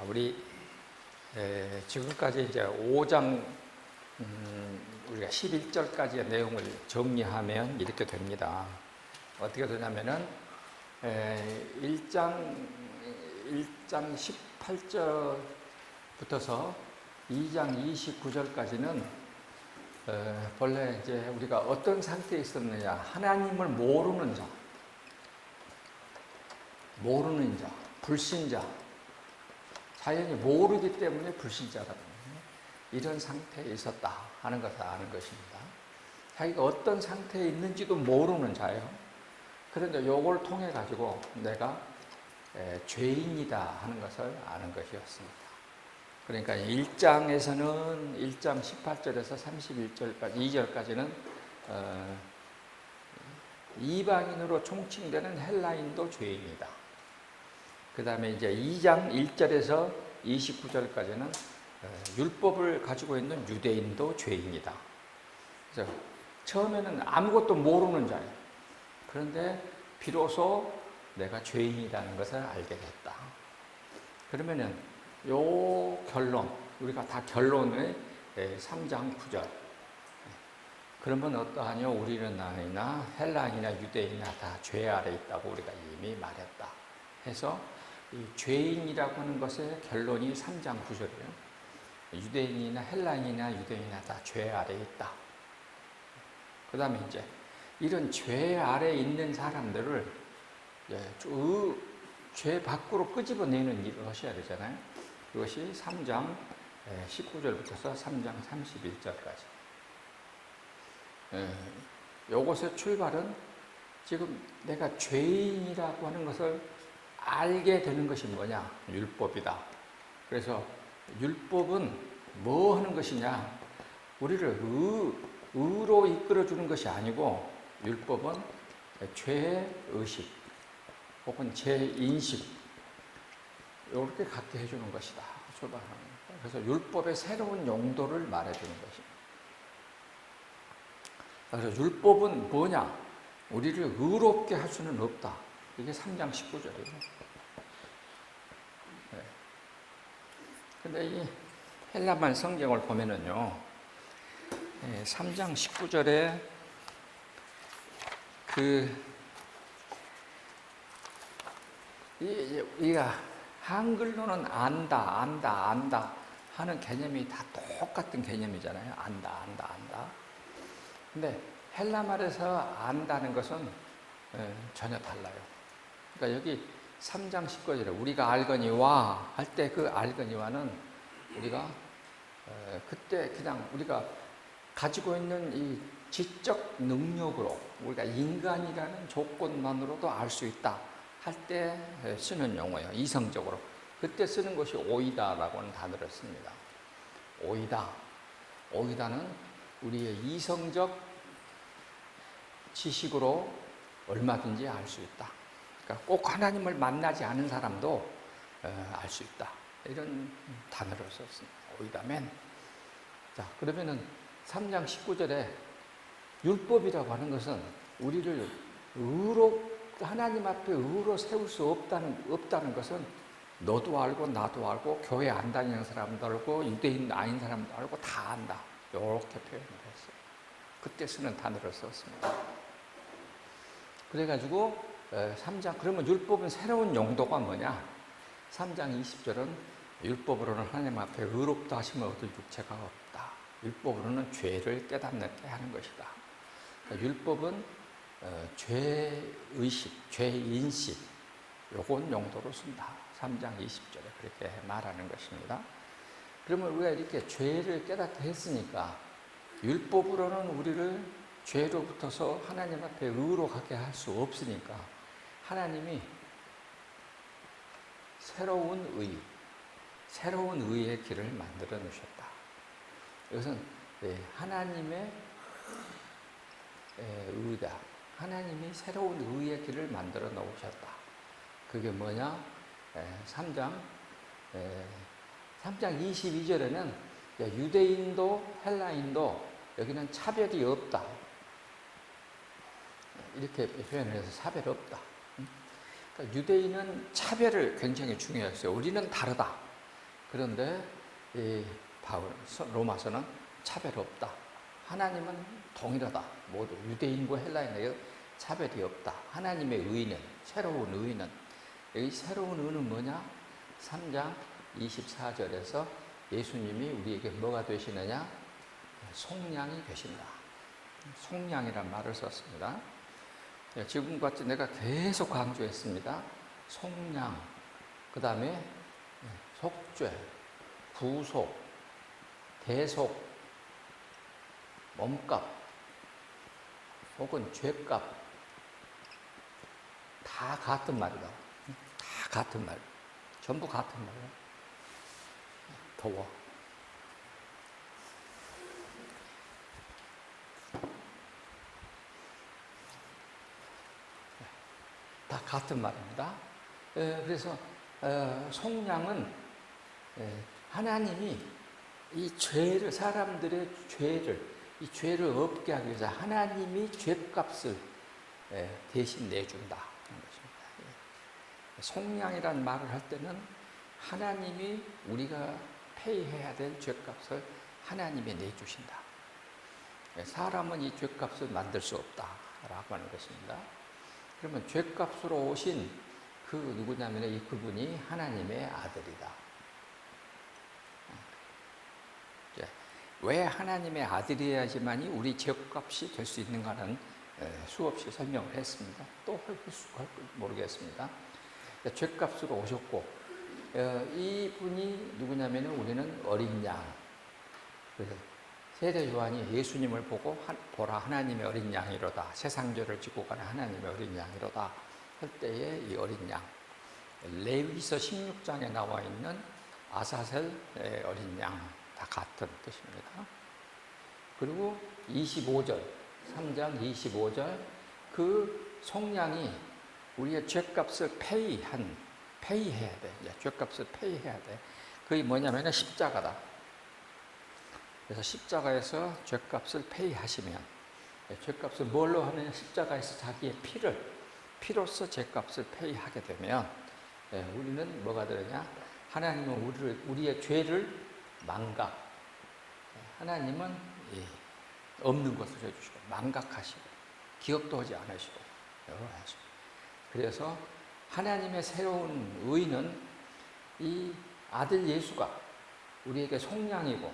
우리 지금까지 이제 5장 우리가 11절까지의 내용을 정리하면 이렇게 됩니다. 어떻게 되냐면은 1장 18절부터서 2장 29절까지는 본래 이제 우리가 어떤 상태에 있었느냐, 하나님을 모르는 자, 불신자, 자연히 모르기 때문에 불신자라는 이런 상태에 있었다 하는 것을 아는 것입니다. 자기가 어떤 상태에 있는지도 모르는 자예요. 그런데 이걸 통해 가지고 내가 죄인이다 하는 것을 아는 것이었습니다. 그러니까 1장에서는 1장 18절에서 31절까지 2절까지는 이방인으로 총칭되는 헬라인도 죄인이다. 그 다음에 이제 2장 1절에서 29절까지는 율법을 가지고 있는 유대인도 죄인이다. 그래서 처음에는 아무것도 모르는 자예요. 그런데 비로소 내가 죄인이라는 것을 알게 됐다. 그러면은 요 결론, 우리가 다 결론의 3장 9절. 그러면 어떠하뇨? 우리는 아니나 헬라인이나 유대인이나 다 죄 아래 있다고 우리가 이미 말했다. 해서 이 죄인이라고 하는 것의 결론이 3장 9절이에요. 유대인이나 헬라인이나 유대인이나 다 죄 아래 있다. 그 다음에 이제 이런 죄 아래 있는 사람들을 죄 밖으로 끄집어내는 일을 하셔야 되잖아요. 그것이 3장 19절부터 3장 31절까지. 요것의 출발은 지금 내가 죄인이라고 하는 것을 알게 되는 것이 뭐냐? 율법이다. 그래서 율법은 뭐 하는 것이냐? 우리를 의로 이끌어주는 것이 아니고 율법은 죄의 의식 혹은 죄인식 이렇게 갖게 해주는 것이다. 출발하는 거예요. 그래서 율법의 새로운 용도를 말해주는 것입니다. 그래서 율법은 뭐냐? 우리를 의롭게 할 수는 없다. 이게 3장 19절이에요. 근데 이 헬라말 성경을 보면은요, 3장 19절에 우리가 한글로는 안다 하는 개념이 다 똑같은 개념이잖아요. 안다. 근데 헬라말에서 안다는 것은 전혀 달라요. 그러니까 여기 3장 19절에 우리가 알거니와 할 때 그 알거니와는 우리가 그때 그냥 우리가 가지고 있는 이 지적 능력으로 우리가 인간이라는 조건만으로도 알 수 있다 할 때 쓰는 용어예요. 이성적으로. 그때 쓰는 것이 오이다라고 하는 단어를 씁니다. 오이다는 우리의 이성적 지식으로 얼마든지 알 수 있다. 그러니까 꼭 하나님을 만나지 않은 사람도 알 수 있다. 이런 단어를 썼습니다. 오이다면. 자, 그러면은 3장 19절에 율법이라고 하는 것은 우리를 하나님 앞에 의로 세울 수 없다는 것은 너도 알고 나도 알고 교회 안 다니는 사람도 알고 유대인 아닌 사람도 알고 다 안다. 이렇게 표현을 했어요. 그때 쓰는 단어를 썼습니다. 그래가지고 3장, 그러면 율법은 새로운 용도가 뭐냐? 3장 20절은 율법으로는 하나님 앞에 의롭다 하심을 얻을 육체가 없다. 율법으로는 죄를 깨닫게 하는 것이다. 그러니까 율법은 죄의식, 죄인식 요건 용도로 쓴다. 3장 20절에 그렇게 말하는 것입니다. 그러면 우리가 이렇게 죄를 깨닫게 했으니까 율법으로는 우리를 죄로부터서 하나님 앞에 의로 가게 할 수 없으니까 하나님이 새로운 의의 길을 만들어 놓으셨다. 이것은 하나님의 의다. 하나님이 새로운 의의 길을 만들어 놓으셨다. 그게 뭐냐? 3장 22절에는 유대인도 헬라인도 여기는 차별이 없다. 이렇게 표현을 해서 차별 없다. 그러니까 유대인은 차별을 굉장히 중요했어요. 우리는 다르다. 그런데 이 로마서는 차별 없다. 하나님은 동일하다. 모두 유대인과 헬라인에게 차별이 없다. 하나님의 의는, 새로운 의는, 여기 새로운 의는 뭐냐? 3장 24절에서 예수님이 우리에게 뭐가 되시느냐? 속량이 되신다. 속량이란 말을 썼습니다. 지금같이 내가 계속 강조했습니다. 속량, 그 다음에 속죄, 구속, 대속, 몸값, 혹은 죄값, 다 같은 말이다. 다 같은 말. 전부 같은 말이야. 더워. 다 같은 말입니다. 그래서 속량은 하나님이 이 죄를, 사람들의 죄를, 이 죄를 없게 하기 위해서 하나님이 죄값을 대신 내준다 하는 것입니다. 속량이란 말을 할 때는 하나님이 우리가 페이해야 될 죄값을 하나님이 내주신다. 사람은 이 죄값을 만들 수 없다라고 하는 것입니다. 그러면 죄값으로 오신 그 누구냐면 이 그분이 하나님의 아들이다. 왜 하나님의 아들이어야지만이 우리 죄값이 될 수 있는가는 수없이 설명을 했습니다. 또 할 수 모르겠습니다. 죄값으로 오셨고, 이분이 누구냐면 우리는 어린 양. 그래서 세례 요한이 예수님을 보고 보라 하나님의 어린 양이로다. 세상 죄를 지고 가는 하나님의 어린 양이로다. 할 때에 이 어린 양. 레위서 16장에 나와 있는 아사셀의 어린 양. 다 같은 뜻입니다. 그리고 25절, 3장 25절, 그 속량이 우리의 죄값을 페이해야 돼. 죄값을 페이해야 돼. 그게 뭐냐면 십자가다. 그래서 십자가에서 죄값을 페이하시면, 죄값을 뭘로 하느냐? 십자가에서 자기의 피로써 죄값을 페이하게 되면, 우리는 뭐가 되느냐? 하나님은 우리의 죄를 망각, 하나님은 없는 것을 해주시고 망각하시고 기억도 하지 않으시고 여러 가지. 그래서 하나님의 새로운 의는 이 아들 예수가 우리에게 속량이고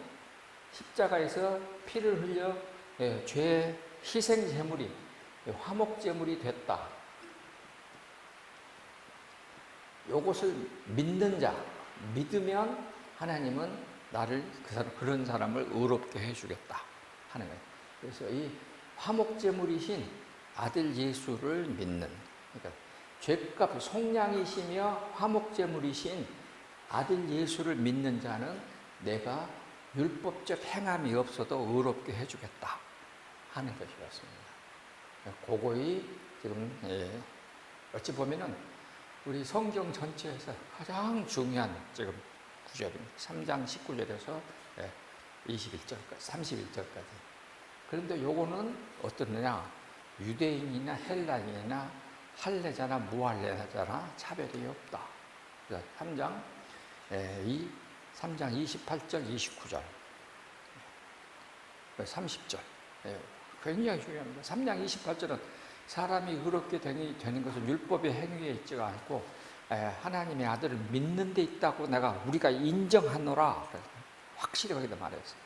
십자가에서 피를 흘려 죄의 희생 제물이 화목 제물이 됐다. 이것을 믿는 자, 믿으면 하나님은 나를 그런 사람을 의롭게 해주겠다 하는 거예요. 그래서 이 화목제물이신 아들 예수를 믿는, 그러니까 죄값 속량이시며 화목제물이신 아들 예수를 믿는 자는 내가 율법적 행함이 없어도 의롭게 해주겠다 하는 것이었습니다. 그거이 지금 어찌 보면은 우리 성경 전체에서 가장 중요한 지금 구절입니다. 3장 19절에서 21절까지, 31절까지. 그런데 요거는 어떠느냐? 유대인이나 헬라인이나 할례자나 무할례자나 차별이 없다. 3장 28절, 29절, 30절. 굉장히 중요합니다. 3장 28절은 사람이 의롭게 되는 것은 율법의 행위에 있지가 않고 하나님의 아들을 믿는 데 있다고 우리가 인정하노라. 확실히 거기다 말했어요.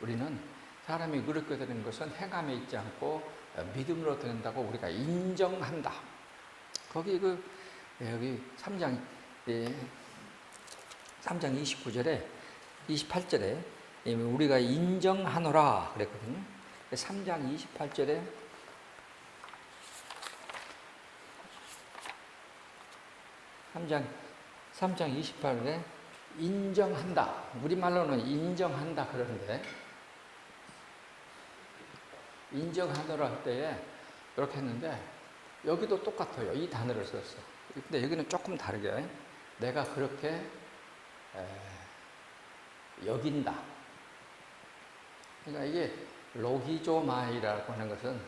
우리는 사람이 의롭게 되는 것은 행함에 있지 않고 믿음으로 된다고 우리가 인정한다. 거기 여기 3장 29절에 28절에 우리가 인정하노라 그랬거든요. 3장 28절에 삼장 28절에 인정한다. 우리말로는 인정한다 그러는데 인정하노라 할 때에 이렇게 했는데 여기도 똑같아요. 이 단어를 썼어. 근데 여기는 조금 다르게 내가 그렇게 여긴다. 그러니까 이게 로기조마이라고 하는 것은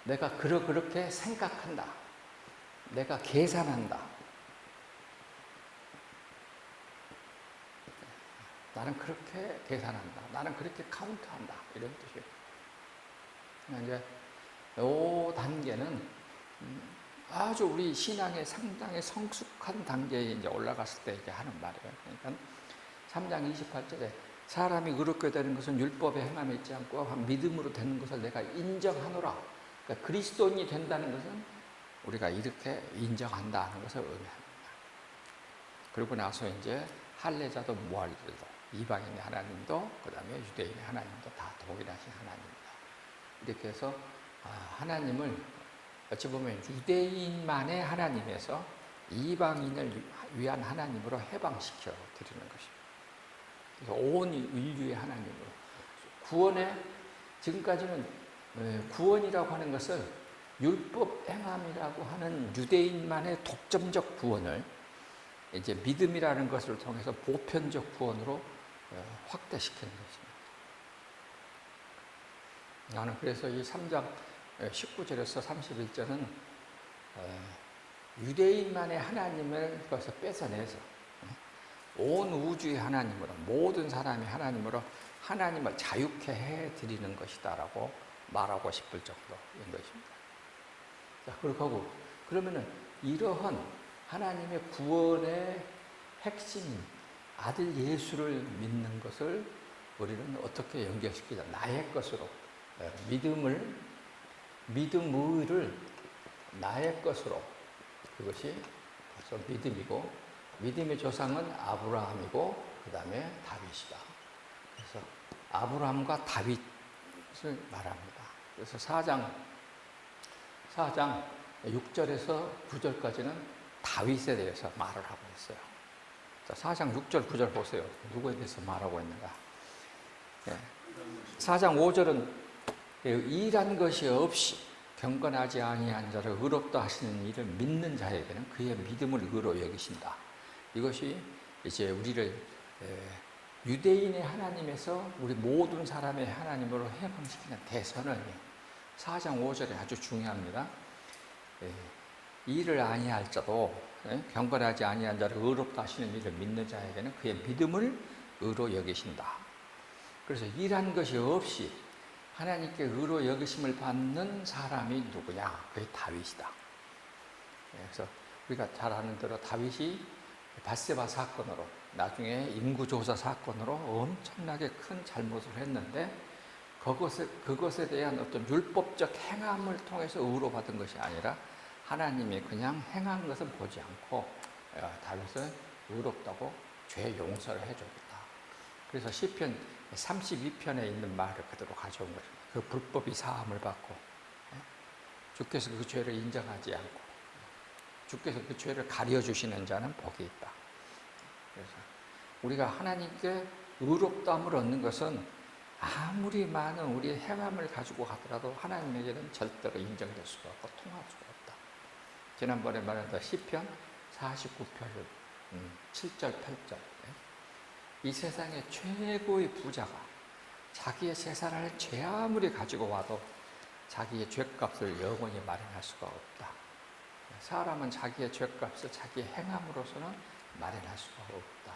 내가 그렇게 생각한다. 내가 계산한다. 나는 그렇게 계산한다. 나는 그렇게 카운트한다. 이런 뜻이에요. 이제 이 단계는 아주 우리 신앙의 상당히 성숙한 단계에 이제 올라갔을 때 이제 하는 말이에요. 그러니까 3장 28절에 사람이 의롭게 되는 것은 율법의 행함에 있지 않고 믿음으로 되는 것을 내가 인정하노라. 그러니까 그리스도인이 된다는 것은 우리가 이렇게 인정한다는 것을 의미합니다. 그러고 나서 이제 할례자도 무할례자도 이방인의 하나님도 그다음에 유대인의 하나님도 다 동일하신 하나님이다. 이렇게 해서 하나님을 어찌 보면 유대인만의 하나님에서 이방인을 위한 하나님으로 해방시켜 드리는 것입니다. 그래서 온 인류의 하나님으로 구원에 지금까지는 구원이라고 하는 것을 율법 행함이라고 하는 유대인만의 독점적 구원을 이제 믿음이라는 것을 통해서 보편적 구원으로 확대시키는 것입니다. 나는 그래서 이 3장 19절에서 31절은 유대인만의 하나님을 그것을 뺏어내서 온 우주의 하나님으로 모든 사람이 하나님으로 하나님을 자유케 해드리는 것이다라고 말하고 싶을 정도인 것입니다. 자, 그렇고 그러면은 이러한 하나님의 구원의 핵심인 아들 예수를 믿는 것을 우리는 어떻게 연결시키자? 나의 것으로 믿음을 나의 것으로, 그것이 벌써 믿음이고, 믿음의 조상은 아브라함이고 그 다음에 다윗이다. 그래서 아브라함과 다윗을 말합니다. 그래서 4장 6절에서 9절까지는 다윗에 대해서 말을 하고 있어요. 자, 4장 6절 9절 보세요. 누구에 대해서 말하고 있는가? 4장 5절은 일한 것이 없이 경건하지 아니한 자를 의롭다 하시는 이를 믿는 자에게는 그의 믿음을 의로 여기신다. 이것이 이제 우리를 유대인의 하나님에서 우리 모든 사람의 하나님으로 해방시키는 대선언이에요. 4장 5절이 아주 중요합니다. 일을 아니할 자도 경건하지 아니한 자를 의롭다 하시는 이를 믿는 자에게는 그의 믿음을 의로 여기신다. 그래서 일한 것이 없이 하나님께 의로 여기심을 받는 사람이 누구냐? 그게 다윗이다. 그래서 우리가 잘 아는 대로 다윗이 밧세바 사건으로, 나중에 인구조사 사건으로 엄청나게 큰 잘못을 했는데 그것에 대한 어떤 율법적 행함을 통해서 의로 받은 것이 아니라 하나님이 그냥 행한 것은 보지 않고 다윗은 의롭다고 죄 용서를 해주겠다. 그래서 시편 32편에 있는 말을 그대로 가져온 것입니다. 그 불법이 사함을 받고 주께서 그 죄를 인정하지 않고 주께서 그 죄를 가려주시는 자는 복이 있다. 그래서 우리가 하나님께 의롭다함을 얻는 것은 아무리 많은 우리의 행함을 가지고 가더라도 하나님에게는 절대로 인정될 수가 없고 통할 수가 없다. 지난번에 말했던 시편 49편 7절 8절 이 세상의 최고의 부자가 자기의 재산을 죄 아무리 가지고 와도 자기의 죄값을 영원히 마련할 수가 없다. 사람은 자기의 죄값을 자기의 행함으로서는 마련할 수가 없다.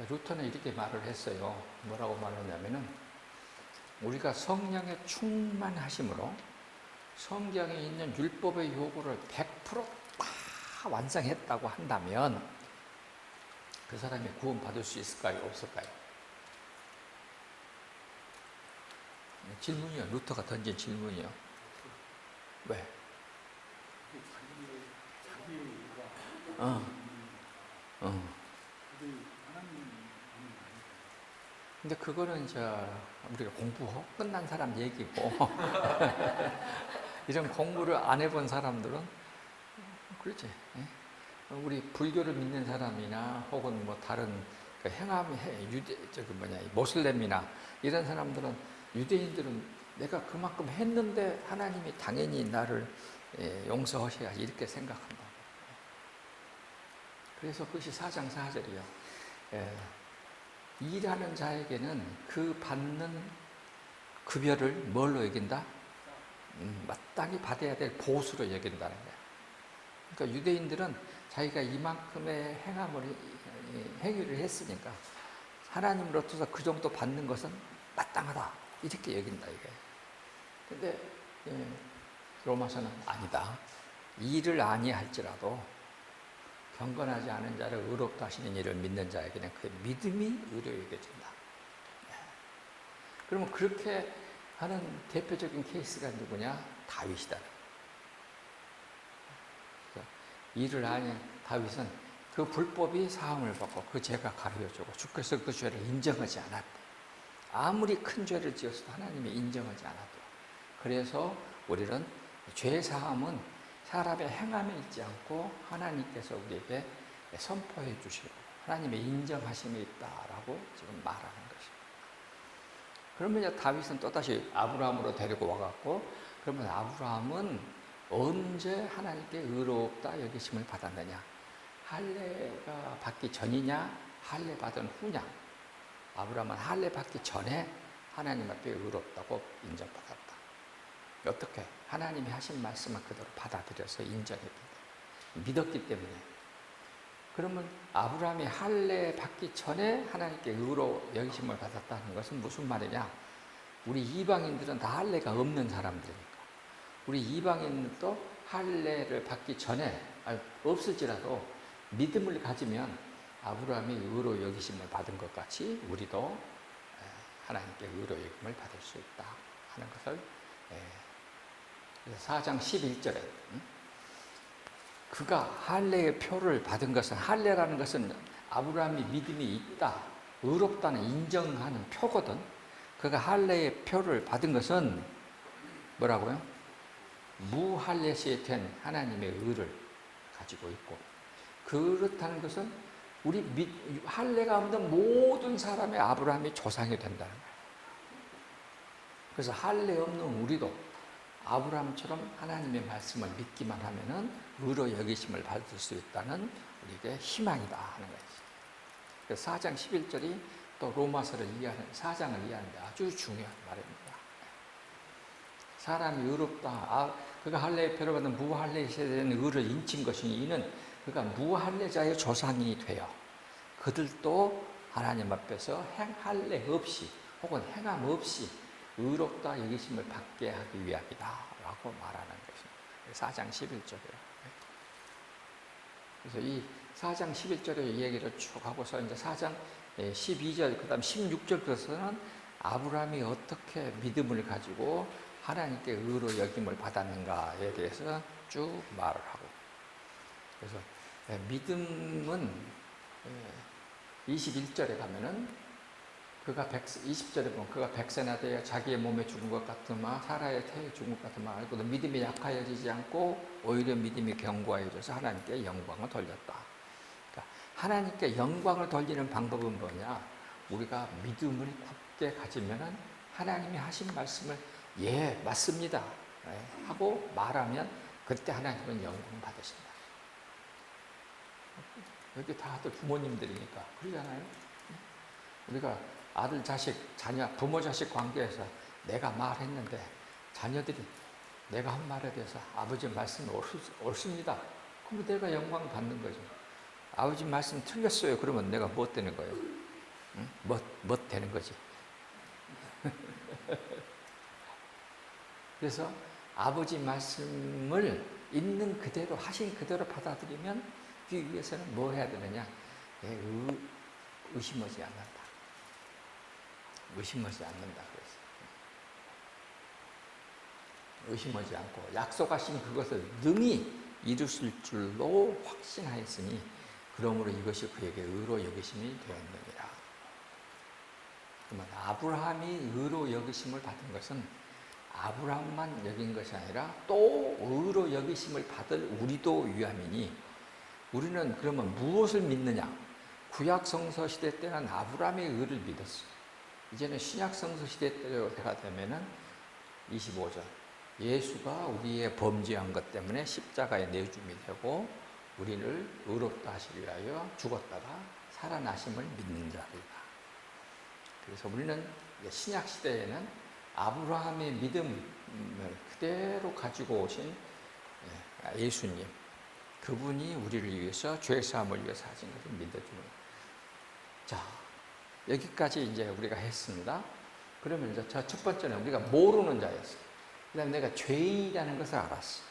루터는 이렇게 말을 했어요. 뭐라고 말했냐면은 우리가 성령의 충만하심으로 성경에 있는 율법의 요구를 100%다 완성했다고 한다면 그 사람이 구원받을 수 있을까요? 없을까요? 질문이요. 루터가 던진 질문이요. 왜? 근데 그거는 이제 우리가 공부 끝난 사람 얘기고 이런 공부를 안 해본 사람들은 그렇지. 우리 불교를 믿는 사람이나 혹은 뭐 다른 그 모슬렘이나 이런 사람들은 유대인들은 내가 그만큼 했는데 하나님이 당연히 나를 용서하셔야지 이렇게 생각한다. 그래서 그것이 4장 4절이요. 일하는 자에게는 그 받는 급여를 뭘로 여긴다? 마땅히 받아야 될 보수로 여긴다는 거예요. 그러니까 유대인들은 자기가 이만큼의 행함을 행위를 했으니까 하나님으로부터 그 정도 받는 것은 마땅하다 이렇게 여긴다 이게. 근데 로마서는 아니다. 일을 아니할지라도 경건하지 않은 자를 의롭다 하시는 이를 믿는 자에게는 그 믿음이 의로 여겨진다. 그러면 그렇게 하는 대표적인 케이스가 누구냐? 다윗이다. 일을 아니 다윗은 그 불법이 사함을 받고 그 죄가 가려주고 주께서 그 죄를 인정하지 않았다. 아무리 큰 죄를 지었어도 하나님이 인정하지 않았다. 그래서 우리는 죄 사함은 사람의 행함에 있지 않고 하나님께서 우리에게 선포해 주시고 하나님의 인정하심이 있다라고 지금 말하는 것입니다. 그러면 이제 다윗은 또다시 아브라함으로 데리고 와갖고 그러면 아브라함은 언제 하나님께 의롭다 여기심을 받았느냐? 할례가 받기 전이냐? 할례 받은 후냐? 아브라함은 할례 받기 전에 하나님 앞에 의롭다고 인정받았다. 어떻게? 하나님이 하신 말씀을 그대로 받아들여서 인정했기 때문에, 믿었기 때문에. 그러면 아브라함이 할례 받기 전에 하나님께 의로 여기심을 받았다는 것은 무슨 말이냐? 우리 이방인들은 다 할례가 없는 사람들이니까. 우리 이방인도 할례를 받기 전에 없을지라도 믿음을 가지면 아브라함이 의로 여기심을 받은 것 같이 우리도 하나님께 의로 여김을 받을 수 있다 하는 것을 4장 11절에 그가 할례의 표를 받은 것은 할례라는 것은 아브라함이 믿음이 있다 의롭다는 인정하는 표거든. 그가 할례의 표를 받은 것은 뭐라고요? 무할례 시에 된 하나님의 의를 가지고 있고 그렇다는 것은 우리 할례가 없는 모든 사람의 아브라함이 조상이 된다는 거예요. 그래서 할례 없는 우리도 아브라함처럼 하나님의 말씀을 믿기만 하면은 의로 여기심을 받을 수 있다는 우리에게 희망이다 하는 거죠. 그래서 4장 11절이 또 로마서를 이해하는 4장을 이해하는데 아주 중요한 말입니다. 사람이 의롭다. 그가 할례의 표를 받은 무할례에 대한 의를 인친 것이니 이는 그가 무할례자의 조상이 되어 그들도 하나님 앞에서 할례 없이 혹은 행함 없이 의롭다 여기심을 받게 하기 위함이다 라고 말하는 것입니다. 4장 11절이에요. 그래서 이 4장 11절의 얘기를 쭉 하고서 이제 4장 12절 그 다음 16절에서는 아브라함이 어떻게 믿음을 가지고 하나님께 의로 여김을 받았는가에 대해서 쭉 말을 하고 그래서 믿음은 21절에 가면은 그가 20절에 보면 그가 백세나 되어 자기의 몸에 죽은 것 같으마 사라의 태에 죽은 것 같으마 알고도 믿음이 약하여지지 않고 오히려 믿음이 견고하여져서 하나님께 영광을 돌렸다. 그러니까 하나님께 영광을 돌리는 방법은 뭐냐? 우리가 믿음을 굳게 가지면은 하나님이 하신 말씀을 예 맞습니다 하고 말하면 그때 하나님은 영광 받으신다. 여기 다들 부모님들이니까 그러잖아요. 우리가 아들, 자식, 자녀, 부모, 자식 관계에서 내가 말했는데 자녀들이 내가 한 말에 대해서 아버지 말씀이 옳습니다. 그러면 내가 영광 받는 거죠. 아버지 말씀 틀렸어요. 그러면 내가 뭐 되는 거예요? 응? 뭐 되는 거지? 그래서 아버지 말씀을 있는 그대로 하신 그대로 받아들이면 그 위해서는 뭐 해야 되느냐? 의심하지 않는다. 의심하지 않는다 그랬어요. 의심하지 않고 약속하신 그것을 능히 이루실 줄로 확신하였으니 그러므로 이것이 그에게 의로 여기심이 되었느니라. 그러면 아브라함이 의로 여기심을 받은 것은 아브라함만 여긴 것이 아니라 또 의로 여기심을 받을 우리도 위함이니 우리는 그러면 무엇을 믿느냐? 구약 성서 시대 때는 아브라함의 의를 믿었어요. 이제는 신약 성서 시대 때가 되면은 25절 예수가 우리의 범죄한 것 때문에 십자가에 내줌이 되고 우리를 의롭다 하시기 위하여 죽었다가 살아나심을 믿는 자들이다. 그래서 우리는 신약 시대에는 아브라함의 믿음을 그대로 가지고 오신 예수님 그분이 우리를 위해서 죄 사함을 위해서 하신 것을 믿어주는 자, 여기까지 이제 우리가 했습니다. 그러면 이제 첫 번째는 우리가 모르는 자였어. 그 다음에 내가 죄인이라는 것을 알았어.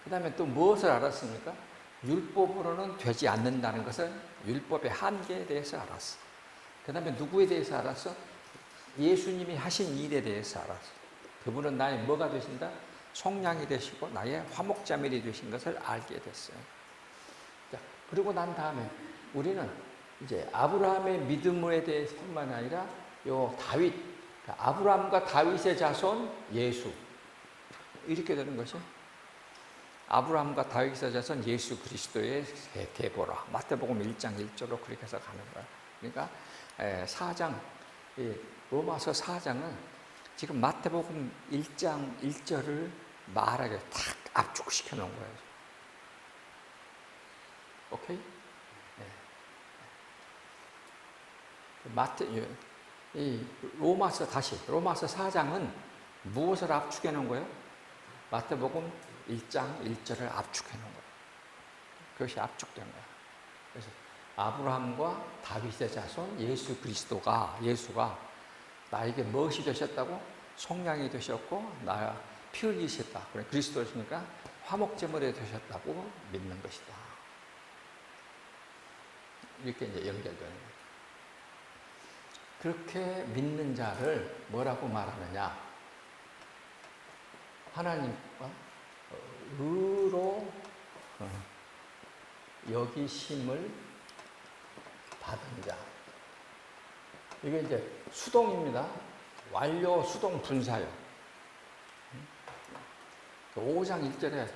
그 다음에 또 무엇을 알았습니까? 율법으로는 되지 않는다는 것을, 율법의 한계에 대해서 알았어. 그 다음에 누구에 대해서 알았어? 예수님이 하신 일에 대해서 알았어. 그분은 나의 뭐가 되신다? 속량이 되시고 나의 화목자멸이 되신 것을 알게 됐어요. 자, 그리고 난 다음에 우리는 이제 아브라함의 믿음에 대해서뿐만 아니라 요 다윗, 아브라함과 다윗의 자손 예수, 이렇게 되는 것이 아브라함과 다윗의 자손 예수 그리스도의 계보라. 마태복음 1장 1절로 그렇게 해서 가는 거야. 그러니까 4장, 로마서 4장은 지금 마태복음 1장 1절을 말하게 탁 압축시켜 놓은 거예요. 오케이? 로마서 4장은 무엇을 압축해 놓은 거예요? 마태복음 1장 1절을 압축해 놓은 거예요. 그것이 압축된 거예요. 그래서 아브라함과 다윗의 자손 예수 그리스도가, 예수가 나에게 무엇이 되셨다고? 속량이 되셨고 나 피 흘리셨다. 그래 그리스도였으니까 화목제물이 되셨다고 믿는 것이다. 이렇게 이제 연결되는 거예요. 그렇게 믿는 자를 뭐라고 말하느냐? 하나님과 의로 여기심을 받은 자. 이게 이제 수동입니다. 완료 수동 분사요. 5장 1절에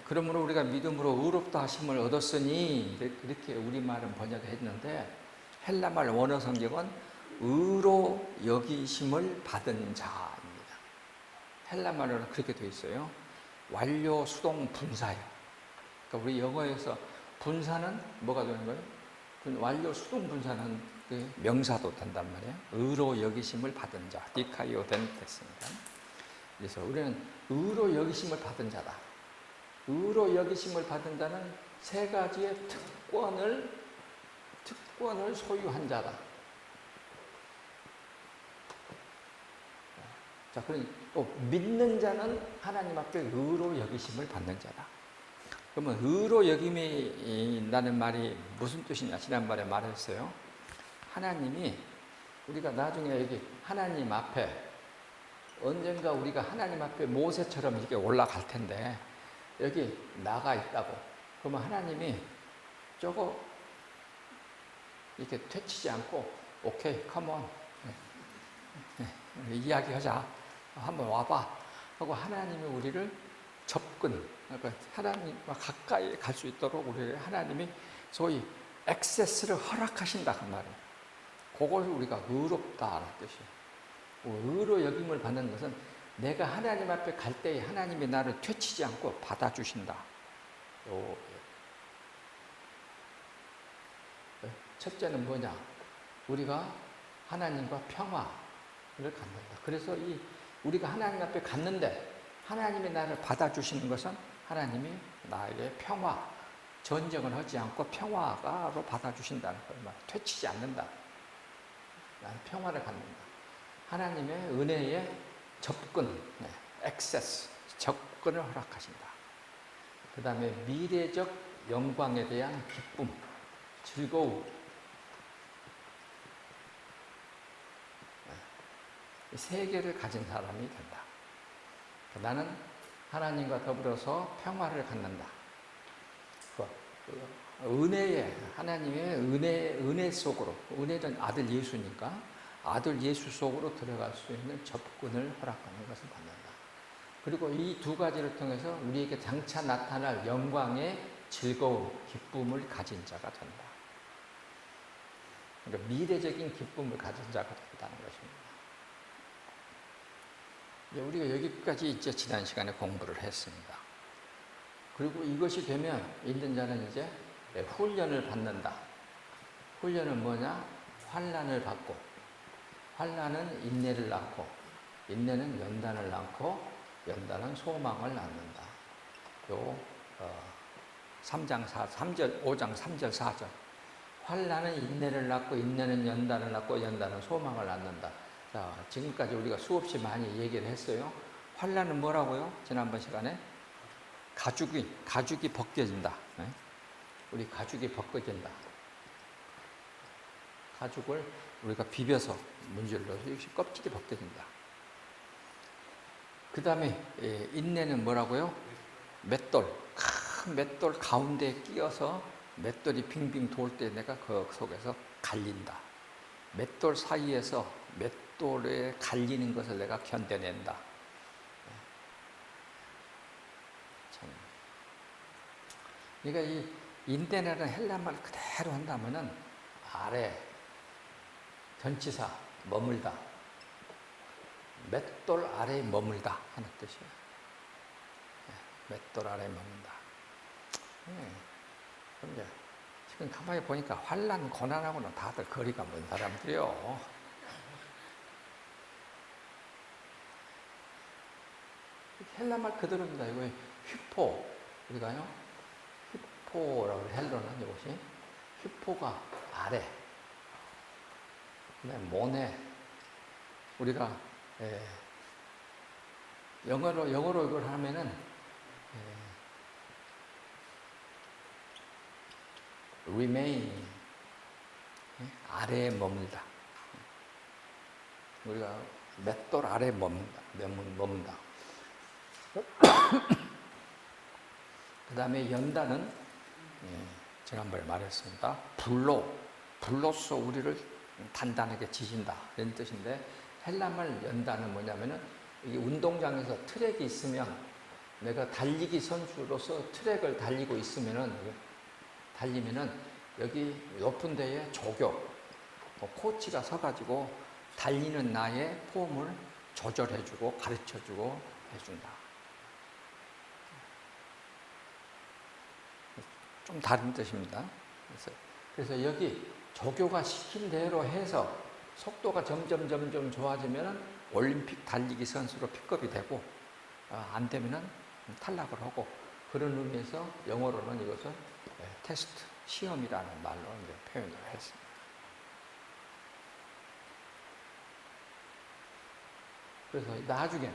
그러므로 우리가 믿음으로 의롭다 하심을 얻었으니 이렇게 우리말은 번역했는데 헬라말 원어 성경은 의로 여기심을 받은 자입니다. 헬라말로는 그렇게 되어 있어요. 완료 수동 분사요. 그러니까 우리 영어에서 분사는 뭐가 되는 거예요? 완료 수동 분사는 명사도 된단 말이에요. 의로 여기심을 받은 자, 디카이오 덴테스입니다. 그래서 우리는 의로 여기심을 받은 자다. 의로 여기심을 받은 자는 세 가지의 특권을 소유한 자다. 자, 그러니 또 믿는 자는 하나님 앞에 의로 여기심을 받는 자다. 그러면 의로 여김이 라는 말이 무슨 뜻이냐? 지난번에 말했어요. 하나님이 우리가 나중에 여기 하나님 앞에 언젠가 우리가 하나님 앞에 모세처럼 이렇게 올라갈 텐데 여기 나가 있다고. 그러면 하나님이 저거 이렇게 퇴치지 않고 오케이, 컴온, 이야기하자. 한번 와봐. 하고 하나님이 우리를 접근, 그러니까 하나님과 가까이 갈 수 있도록 우리 하나님이 소위 액세스를 허락하신다 그 말이에요. 그것을 우리가 의롭다라는 뜻이에요. 의로 여김을 받는 것은 내가 하나님 앞에 갈 때에 하나님이 나를 퇴치지 않고 받아주신다. 첫째는 뭐냐? 우리가 하나님과 평화를 갖는다. 그래서 우리가 하나님 앞에 갔는데 하나님이 나를 받아주시는 것은 하나님이 나에게 평화, 전쟁을 하지 않고 평화로 받아주신다는 거예요. 퇴치지 않는다. 나는 평화를 갖는다. 하나님의 은혜의 접근, 액세스, 접근을 허락하신다. 그 다음에 미래적 영광에 대한 기쁨, 즐거움. 세 개를 가진 사람이 된다. 나는 하나님과 더불어서 평화를 갖는다. 하나님의 은혜 속으로, 은혜는 아들 예수니까 아들 예수 속으로 들어갈 수 있는 접근을 허락하는 것을 받는다. 그리고 이 두 가지를 통해서 우리에게 장차 나타날 영광의 즐거움, 기쁨을 가진 자가 된다. 그러니까 미래적인 기쁨을 가진 자가 된다는 것입니다. 우리가 여기까지 이제 지난 시간에 공부를 했습니다. 그리고 이것이 되면 있는 자는 이제 훈련을 받는다. 훈련은 뭐냐? 환난을 받고, 환난은 인내를 낳고, 인내는 연단을 낳고, 연단은 소망을 낳는다. 5장 3절, 4절. 환난은 인내를 낳고 인내는 연단을 낳고 연단은 소망을 낳는다. 자, 지금까지 우리가 수없이 많이 얘기를 했어요. 환난은 뭐라고요? 지난번 시간에 가죽이 벗겨진다. 네? 우리 가죽이 벗겨진다. 가죽을 우리가 비벼서 문질러서 껍질이 벗겨진다. 그 다음에 인내는 뭐라고요? 맷돌, 큰 맷돌 가운데에 끼어서 맷돌이 빙빙 돌 때 내가 그 속에서 갈린다. 맷돌 사이에서 맷돌에 갈리는 것을 내가 견뎌낸다. 참. 그러니까 이 인내라는 헬라말 그대로 한다면은 아래 전치사 머물다. 맷돌 아래에 머물다 하는 뜻이에요. 맷돌 아래에 머문다. 그런데 지금 가만히 보니까 환난 고난하고는 다들 거리가 먼 사람들이요. 헬라말 그대로입니다. 이거 휘포 우리가요. 휘포라고 헬로는 이것이 휘포가 아래. 모네 우리가 영어로 이걸 하면은 remain 아래에 머물다. 우리가 맷돌 아래에 머문다. 그 다음에 연단은 지난번에 말했습니다. 불로써 우리를 단단하게 지진다 이런 뜻인데 헬라말 연단은 뭐냐면은 이게 운동장에서 트랙이 있으면 내가 달리기 선수로서 트랙을 달리고 달리면은 여기 높은 데에 조교 코치가 서가지고 달리는 나의 폼을 조절해주고 가르쳐주고 해준다. 좀 다른 뜻입니다. 그래서 여기 조교가 시킨 대로 해서 속도가 점점 좋아지면은 올림픽 달리기 선수로 픽업이 되고 안 되면은 탈락을 하고 그런 의미에서 영어로는 이것을 테스트, 시험이라는 말로 이제 표현을 했습니다. 그래서 나중에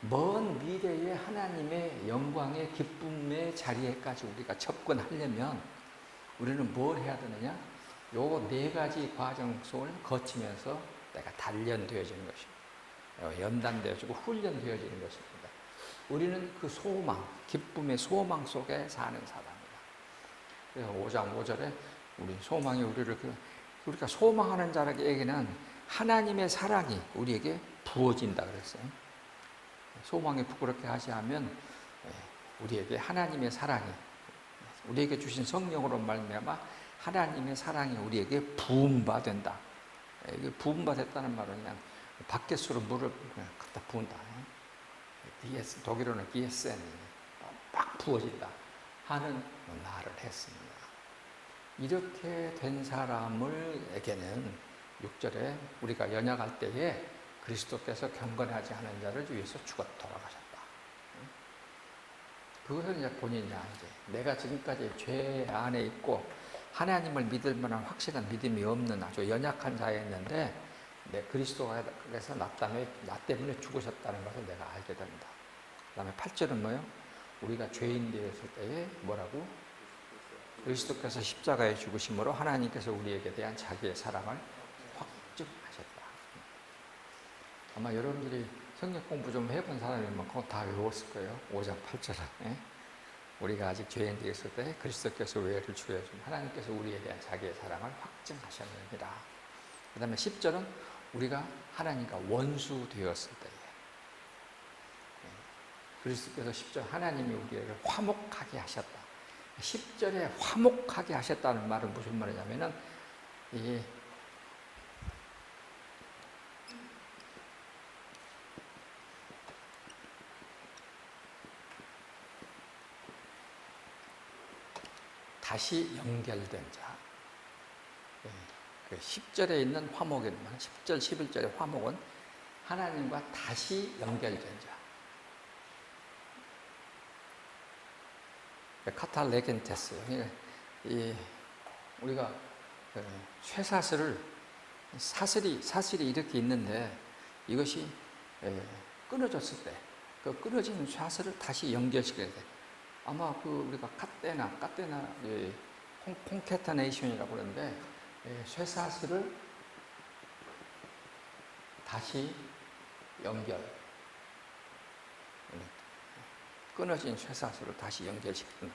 먼 미래의 하나님의 영광의 기쁨의 자리에까지 우리가 접근하려면 우리는 뭘 해야 되느냐? 요 4가지 과정 속을 거치면서 내가 단련되어지는 것입니다. 연단되어지고 훈련되어지는 것입니다. 우리는 그 소망, 기쁨의 소망 속에 사는 사람이다. 그래서 5장 5절에 우리 소망이 우리가 소망하는 자에게는 하나님의 사랑이 우리에게 부어진다 그랬어요. 소망이 부끄럽게 하시하면 우리에게 하나님의 사랑이 우리에게 주신 성령으로 말미암아 하나님의 사랑이 우리에게 부음받는다. 이게 부음받았다는 말은 그냥 바켓으로 물을 갖다 부은다. 독일어는 기에센 막 부어진다 하는 말을 했습니다. 이렇게 된 사람에게는 6절에 우리가 연약할 때에 그리스도께서 경건하지 않은 자를 위해서 죽어 돌아가셨다. 그것은 이제 본인이 이제 내가 지금까지 죄 안에 있고 하나님을 믿을 만한 확실한 믿음이 없는 아주 연약한 자였는데 그리스도께서 나 때문에 죽으셨다는 것을 내가 알게 된다. 그 다음에 8절은 뭐예요? 우리가 죄인 되었을 때에 뭐라고? 그리스도께서 십자가에 죽으심으로 하나님께서 우리에게 대한 자기의 사랑을 확증하셨다. 아마 여러분들이 성경 공부 좀 해본 사람이면 그거 다 외웠을 거예요. 5장 8절에. 우리가 아직 죄인 되었을 때 그리스도께서 우리를 죽여주신 하나님께서 우리에 대한 자기의 사랑을 확증하셨느니라. 그 다음에 10절은 우리가 하나님과 원수 되었을 때에 그리스도께서 10절 하나님이 우리를 화목하게 하셨다. 10절에 화목하게 하셨다는 말은 무슨 말이냐면은 다시 연결된 자. 그 10절에 있는 화목은 10절, 11절의 화목은 하나님과 다시 연결된 자. 카탈레겐테스. 우리가 쇠사슬을 사슬이 이렇게 있는데 이것이 끊어졌을 때 그 끊어진 사슬을 다시 연결시켜야 돼. 아마 그 우리가 카테나 콘케터네이션이라고 그러는데 쇠사슬을 다시 연결, 끊어진 쇠사슬을 다시 연결시킨다.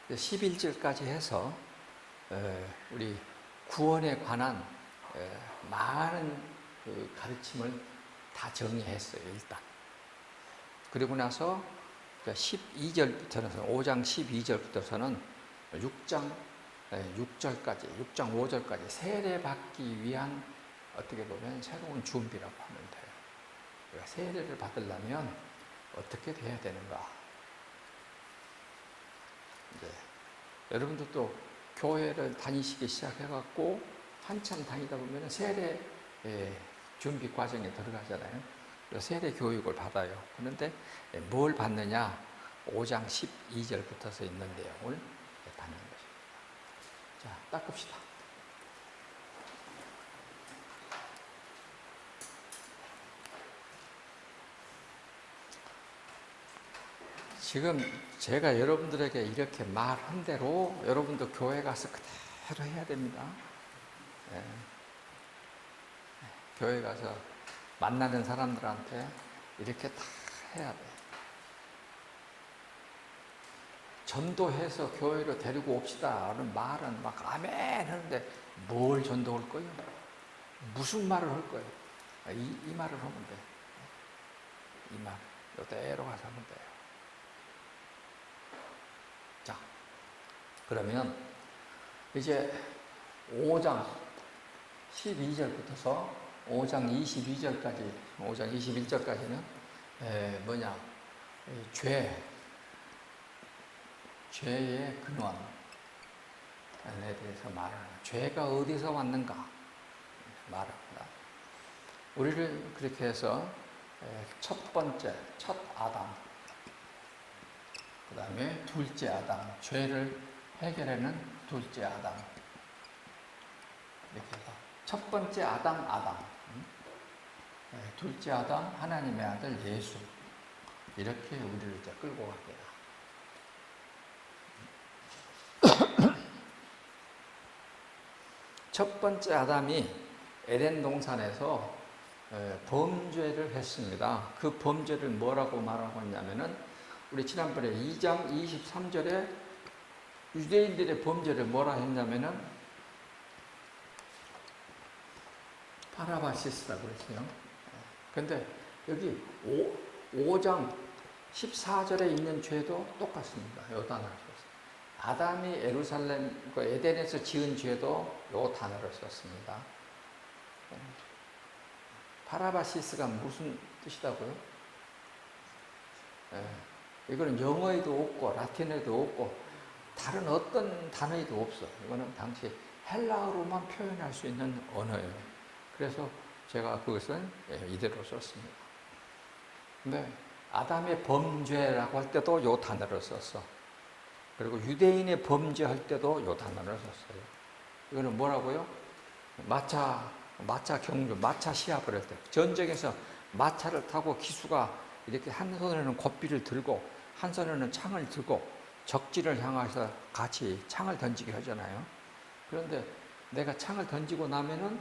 11절까지 해서 우리 구원에 관한 많은 그 가르침을 다 정리했어요, 일단. 그리고 나서 12절부터는 5장 12절부터서는 6장 6절까지, 6장 5절까지 세례받기 위한 어떻게 보면 새로운 준비라고 하면 돼요. 우리가 세례를 받으려면 어떻게 돼야 되는가? 네. 여러분들도 교회를 다니시기 시작해갖고 한참 다니다 보면 세례 준비 과정에 들어가잖아요. 세례 교육을 받아요. 그런데 뭘 받느냐? 5장 12절부터서 있는 내용을 받는 것입니다. 자, 닦읍시다. 지금 제가 여러분들에게 이렇게 말한 대로 여러분도 교회 가서 그대로 해야 됩니다. 네. 교회 가서 만나는 사람들한테 이렇게 다 해야 돼. 전도해서 교회로 데리고 옵시다 하는 말은 막 아멘 하는데 뭘 전도할 거예요? 무슨 말을 할 거예요? 이 말을 하면 돼. 이 말, 이대로 가서 하면 돼요. 자, 그러면 이제 5장 12절부터서 5장 22절까지, 5장 21절까지는 죄의 근원에 대해서 말하는, 죄가 어디서 왔는가 말합니다. 우리를 그렇게 해서 첫 번째, 첫 아담, 그 다음에 둘째 아담, 죄를 해결하는 둘째 아담, 이렇게 해서 첫 번째 아담, 둘째 아담, 하나님의 아들 예수, 이렇게 우리를 이제 끌고 갑니다. 첫 번째 아담이 에덴 동산에서 범죄를 했습니다. 그 범죄를 뭐라고 말하고 있냐면은 우리 지난번에 2장 23절에 유대인들의 범죄를 뭐라 했냐면은 파라바시스라고 그랬어요. 근데 여기 5장 14절에 있는 죄도 똑같습니다. 요 단어를 썼어요. 아담이 예루살렘, 에덴에서 지은 죄도 요 단어를 썼습니다. 파라바시스가 무슨 뜻이라고요? 이거는 영어에도 없고 라틴어에도 없고 다른 어떤 단어에도 없어. 이거는 당시 헬라어로만 표현할 수 있는 언어예요. 그래서 제가 그것은 이대로 썼습니다. 근데 아담의 범죄라고 할 때도 요 단어를 썼어. 그리고 유대인의 범죄할 때도 요 단어를 썼어요. 이거는 뭐라고요? 마차 경주, 마차 시합을 할 때, 전쟁에서 마차를 타고 기수가 이렇게 한 손에는 곱비를 들고 한 손에는 창을 들고 적지를 향해서 같이 창을 던지게 하잖아요. 그런데 내가 창을 던지고 나면은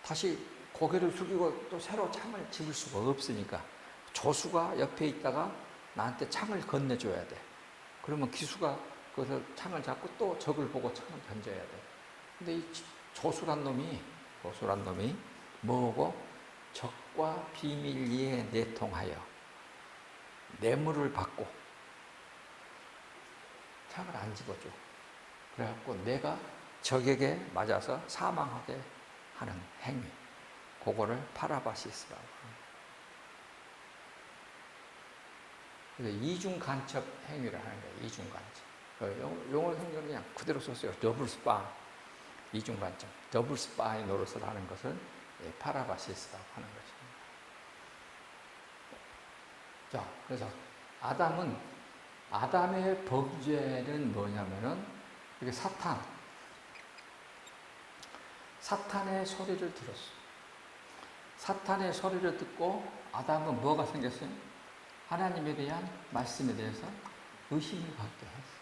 다시 고개를 숙이고 또 새로 창을 집을 수가 없으니까 조수가 옆에 있다가 나한테 창을 건네줘야 돼. 그러면 기수가 그것을 창을 잡고 또 적을 보고 창을 던져야 돼. 근데 이 조수란 놈이 뭐고? 적과 비밀리에 내통하여 뇌물을 받고 창을 안 집어줘. 그래갖고 내가 적에게 맞아서 사망하게 하는 행위, 그거를 파라바시스라고 합니다. 이중 간첩 행위를 하는 거예요. 이중 간첩. 영어 성경은 그냥 그대로 썼어요. 더블 스파, 이중 간첩, 더블 스파의 노릇을 하는 것을 파라바시스라고 하는 것입니다. 자, 그래서 아담의 범죄는 뭐냐면은 이게 사탄의 소리를 들었어. 사탄의 소리를 듣고 아담은 뭐가 생겼어요? 하나님에 대한 말씀에 대해서 의심을 갖게 했어.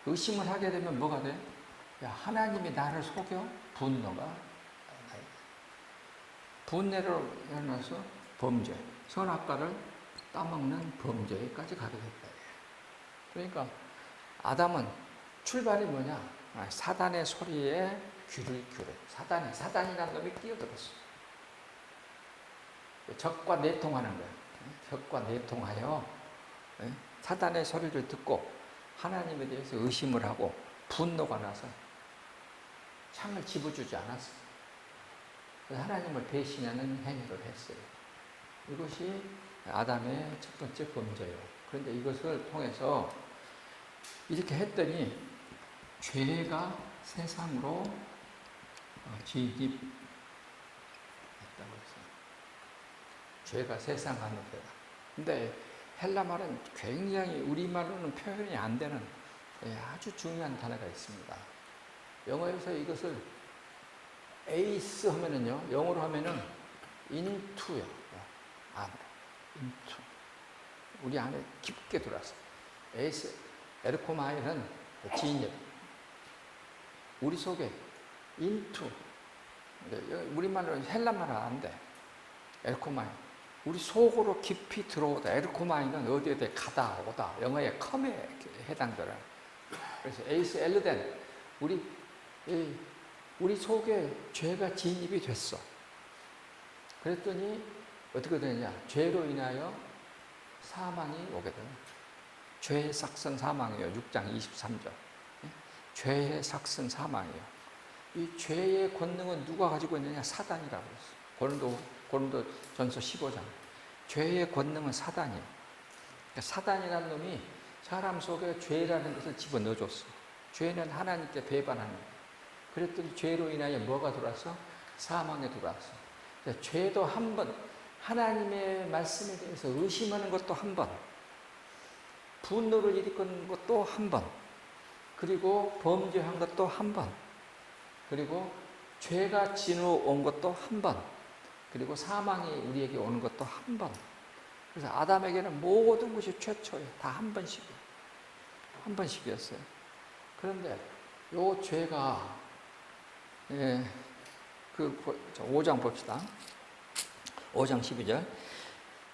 의심을 하게 되면 뭐가 돼? 야, 하나님이 나를 속여? 분노가 분노로 인해서 범죄, 선악과를 따먹는 범죄까지 가게 됐다. 그러니까 아담은 출발이 뭐냐? 사단의 소리에 귀를 기울여. 사단이라는 놈이 끼어들었어. 적과 내통하는 거야. 적과 내통하여 사단의 소리를 듣고 하나님에 대해서 의심을 하고 분노가 나서 창을 집어주지 않았어. 하나님을 배신하는 행위를 했어요. 이것이 아담의 첫 번째 범죄예요. 그런데 이것을 통해서 이렇게 했더니 죄가 세상으로 진입했다고 했어요. 죄가 세상 안에 들어가. 근데 헬라 말은 굉장히 우리말로는 표현이 안 되는 아주 중요한 단어가 있습니다. 영어에서 이것을 에이스 하면은요, 영어로 하면은 into요. 안에. into. 우리 안에 깊게 들어왔어요. 에이스, 에르코마이는 진입. 우리 속에 into. 우리말로는 헬라말은 안 돼. 에르코마이. 우리 속으로 깊이 들어오다. 에르코마이는 어디에 가다, 오다. 영어의 컴에 해당되는. 그래서 에이스 엘르덴. 우리 속에 죄가 진입이 됐어. 그랬더니 어떻게 되냐? 죄로 인하여 사망이 오게 되는. 죄의 삭선 사망이에요. 6장 23절. 죄의 삭선 사망이에요. 이 죄의 권능은 누가 가지고 있느냐? 사단이라고 했어요. 고린도 전서 15장. 죄의 권능은 사단이에요. 그러니까 사단이라는 놈이 사람 속에 죄라는 것을 집어넣어줬어. 죄는 하나님께 배반하는 거예요. 그랬더니 죄로 인하여 뭐가 들어왔어? 사망에 들어왔어. 그러니까 죄도 한 번, 하나님의 말씀에 대해서 의심하는 것도 한 번, 분노를 일으키는 것도 한 번, 그리고 범죄한 것도 한 번, 그리고 죄가 지나온 것도 한 번, 그리고 사망이 우리에게 오는 것도 한 번. 그래서 아담에게는 모든 것이 최초예요. 다 한 번씩이에요. 한 번씩이었어요. 그런데 요 죄가 5장 봅시다. 5장 12절.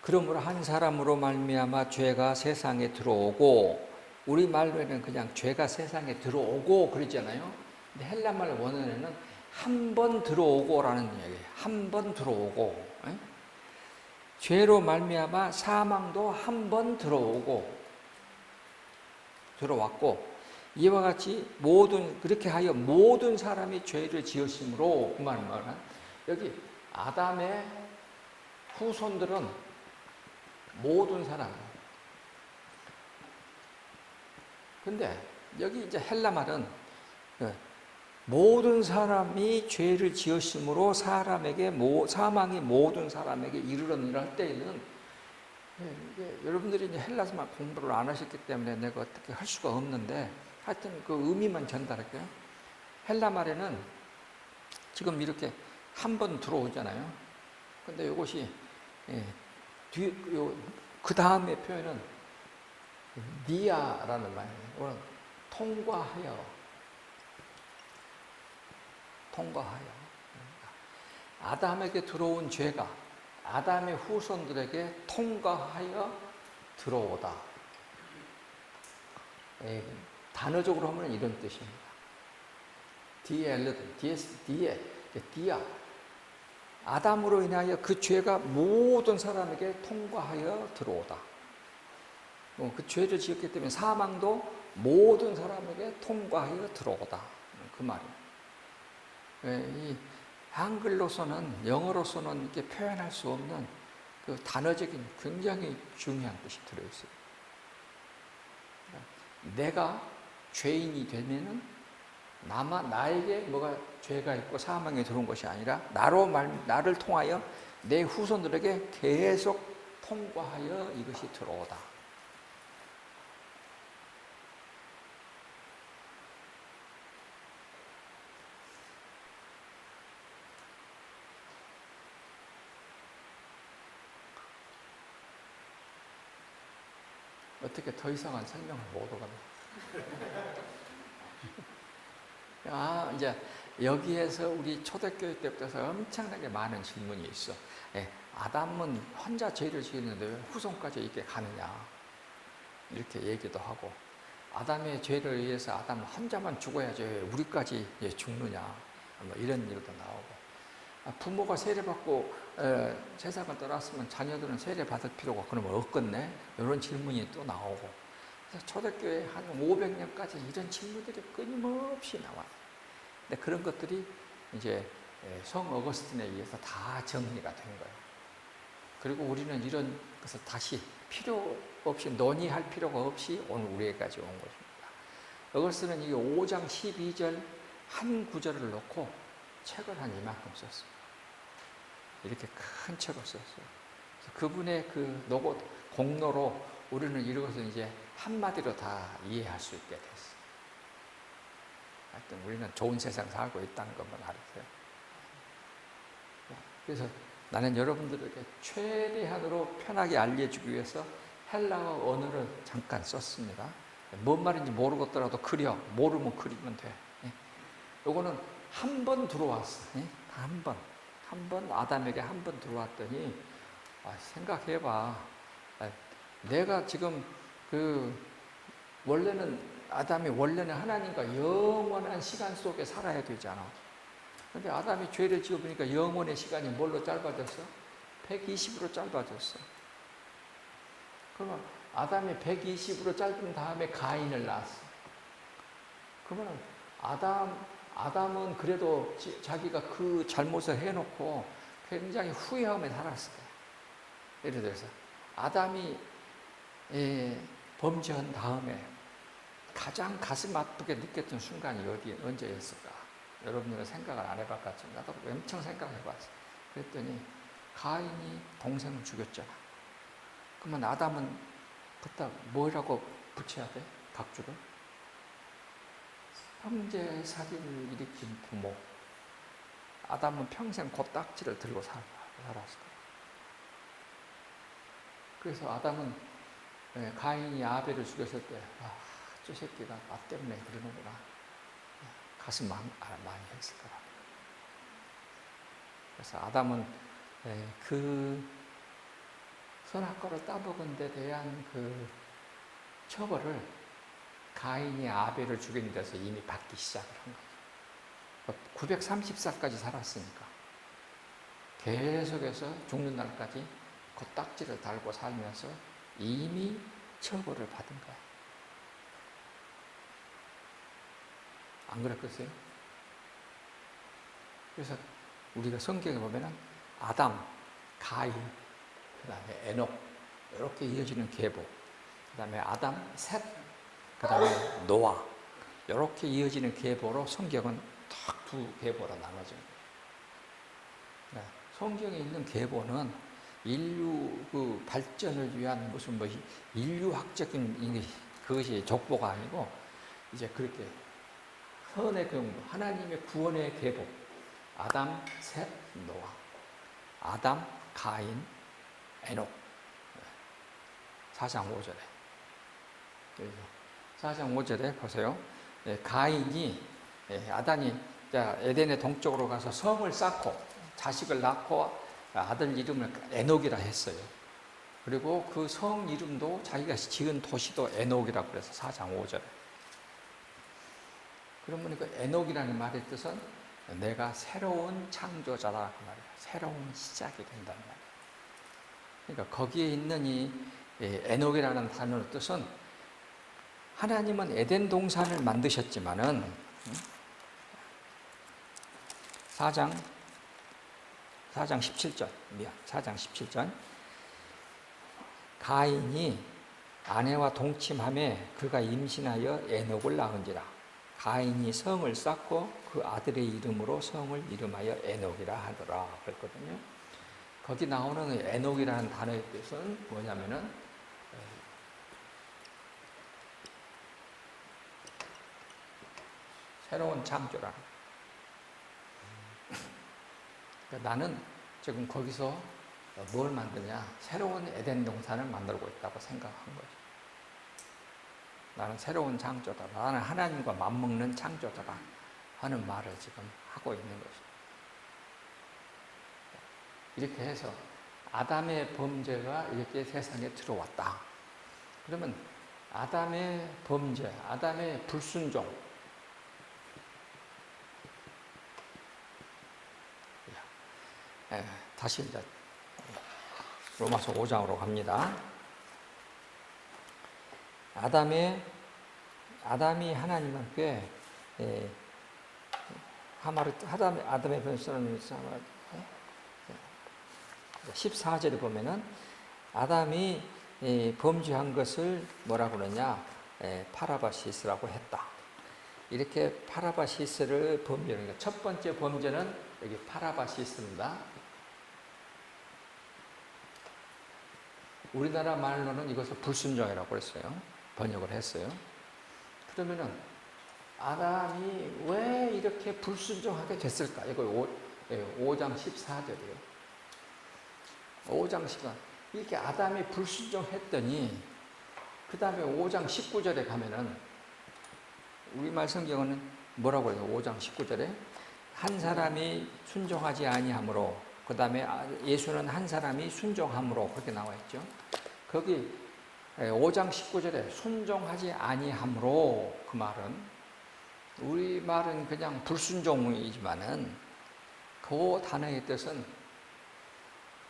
그러므로 한 사람으로 말미암아 죄가 세상에 들어오고, 우리 말로는 그냥 죄가 세상에 들어오고 그러잖아요. 근데 헬라말 원어에는 한 번 들어오고라는 얘기예요. 한 번 들어오고. 죄로 말미암아 사망도 한 번 들어왔고, 이와 같이 그렇게 하여 모든 사람이 죄를 지었으므로, 그 말은 여기 아담의 후손들은 모든 사람. 근데 여기 이제 헬라 말은 모든 사람이 죄를 지었으므로 사망이 모든 사람에게 이르렀느니라 할 때에는, 여러분들이 이제 헬라말 공부를 안 하셨기 때문에 내가 어떻게 할 수가 없는데, 하여튼 그 의미만 전달할게요. 헬라 말에는 지금 이렇게 한 번 들어오잖아요. 근데 이것이 그 다음에 표현은 니아라는 말이에요. 통과하여. 아담에게 들어온 죄가 아담의 후손들에게 통과하여 들어오다. 단어적으로 하면 이런 뜻입니다. 디아. 아담으로 인하여 그 죄가 모든 사람에게 통과하여 들어오다. 그 죄를 지었기 때문에 사망도 모든 사람에게 통과하여 들어오다. 그 말이에요. 이 한글로서는, 영어로서는 이렇게 표현할 수 없는 그 단어적인 굉장히 중요한 뜻이 들어있어요. 내가 죄인이 되면은 나에게 뭐가 죄가 있고 사망이 들어온 것이 아니라 나를 통하여 내 후손들에게 계속 통과하여 이것이 들어오다. 어떻게 더 이상한 설명을 못 하겠네. 이제 여기에서 우리 초대교회 때부터 엄청나게 많은 질문이 있어. 아담은 혼자 죄를 지었는데 왜 후손까지 이렇게 가느냐. 이렇게 얘기도 하고, 아담의 죄를 의해서 아담 혼자만 죽어야지 왜 우리까지 죽느냐. 뭐 이런 일도 나오고, 부모가 세례받고 세상을 떠났으면 자녀들은 세례받을 필요가 그러면 없겠네? 이런 질문이 또 나오고, 그래서 초대교회 한 500년까지 이런 질문들이 끊임없이 나와요. 근데 그런 것들이 이제 성 어거스틴에 의해서 다 정리가 된 거예요. 그리고 우리는 이런 것을 다시 필요 없이 논의할 필요가 없이 오늘 우리에게까지 온 것입니다. 어거스틴은 이 5장 12절 한 구절을 놓고 책을 한 이만큼 썼어요. 이렇게 큰 책을 썼어요. 그분의 그 공로로 우리는 이것을 이제 한마디로 다 이해할 수 있게 됐어요. 하여튼 우리는 좋은 세상 살고 있다는 것만 알았어요. 그래서 나는 여러분들에게 최대한으로 편하게 알려주기 위해서 헬라어 언어를 잠깐 썼습니다. 뭔 말인지 모르겠더라도 모르면 그리면 돼. 요거는 한 번 들어왔어. 한 번 아담에게 한 번 들어왔더니 생각해봐. 내가 지금 원래는 하나님과 영원한 시간 속에 살아야 되잖아. 근데 아담이 죄를 지어보니까 영원의 시간이 뭘로 짧아졌어? 120으로 짧아졌어. 그러면 아담이 120으로 짧은 다음에 가인을 낳았어. 그러면 아담은 그래도 자기가 그 잘못을 해놓고 굉장히 후회하며 살았을 거야. 예를 들어서 아담이 범죄한 다음에 가장 가슴 아프게 느꼈던 순간이 언제였을까? 여러분들은 생각을 안 해봤겠지만 나도 엄청 생각해봤어. 그랬더니 가인이 동생을 죽였잖아. 그러면 아담은 그때 뭐라고 붙여야 돼? 각주를? 형제 살인을 일으킨 부모. 아담은 평생 곱딱지를 들고 살았을 거야. 그래서 아담은 가인이 아벨을 죽였을 때, 저 새끼가 나 때문에 그러는구나. 가슴 많이 했을 거라. 그래서 아담은 그 선악과를 따먹은 데 대한 그 처벌을 가인이 아벨을 죽인 데서 이미 받기 시작을 한 거죠. 930살까지 살았으니까 계속해서 죽는 날까지 겉딱지를 달고 살면서 이미 처벌을 받은 거야. 안 그랬겠어요? 그래서 우리가 성경에 보면은 아담, 가인, 그 다음에 에녹 이렇게 이어지는 계보, 그 다음에 아담, 셋, 그 다음에 노아 이렇게 이어지는 계보로 성경은 딱 두 계보로 나눠져요. 성경에 있는 계보는 인류 그 발전을 위한 무슨 뭐 인류학적인 그것이 족보가 아니고 이제 그렇게 선의 경우 하나님의 구원의 계보 아담, 셋, 노아 아담, 가인, 에녹 4장 5절에 4장 5절에 보세요. 가인이 아담이 에덴의 동쪽으로 가서 성을 쌓고 자식을 낳고 아들 이름을 에녹이라 했어요. 그리고 그 성 이름도 자기가 지은 도시도 에녹이라고 그래서 4장 5절에. 그러면 그 에녹이라는 말의 뜻은 내가 새로운 창조자다 그 말이에요. 새로운 시작이 된다는 말이에요. 그러니까 거기에 있는 이 에녹이라는 단어의 뜻은 하나님은 에덴 동산을 만드셨지만은 4장 17절 가인이 아내와 동침함에 그가 임신하여 에녹을 낳은지라. 가인이 성을 쌓고 그 아들의 이름으로 성을 이름하여 에녹이라 하더라 그랬거든요. 거기 나오는 에녹이라는 단어의 뜻은 뭐냐면은 새로운 창조라. 그러니까 나는 지금 거기서 뭘 만드냐? 새로운 에덴 동산을 만들고 있다고 생각한 거죠. 나는 새로운 창조다. 나는 하나님과 맞먹는 창조자다. 하는 말을 지금 하고 있는 거죠. 이렇게 해서 아담의 범죄가 이렇게 세상에 들어왔다. 그러면 아담의 범죄, 아담의 불순종, 다시 이제 로마서 5장으로 갑니다. 아담이 하나님께 아담의 변수는 14절에 보면은 아담이 범죄한 것을 뭐라고 그러냐? 파라바시스라고 했다. 이렇게 파라바시스를 범죄하는 첫 번째 범죄는 여기 파라바시스입니다. 우리나라 말로는 이것을 불순종이라고 그랬어요. 번역을 했어요. 그러면은 아담이 왜 이렇게 불순종하게 됐을까? 이거 5장 14절이에요. 5장 14절. 이렇게 아담이 불순종했더니 그 다음에 5장 19절에 가면은 우리말 성경은 뭐라고 해요? 5장 19절에 한 사람이 순종하지 아니하므로, 그 다음에 예수는 한 사람이 순종함으로 그렇게 나와 있죠. 거기 5장 19절에 순종하지 아니하므로, 그 말은 우리 말은 그냥 불순종이지만은 그 단어의 뜻은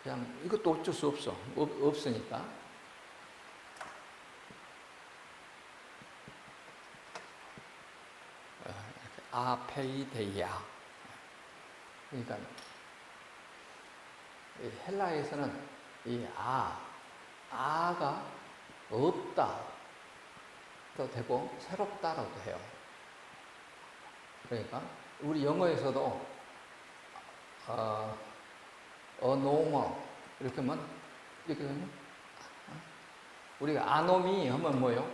그냥 이것도 어쩔 수 없으니까 아페이데이아. 그러니까 헬라에서는 이 아가 없다 도 되고 새롭다라고 해요. 그러니까 우리 영어에서도 normal 이렇게 하면 우리가 아노미 하면 뭐예요?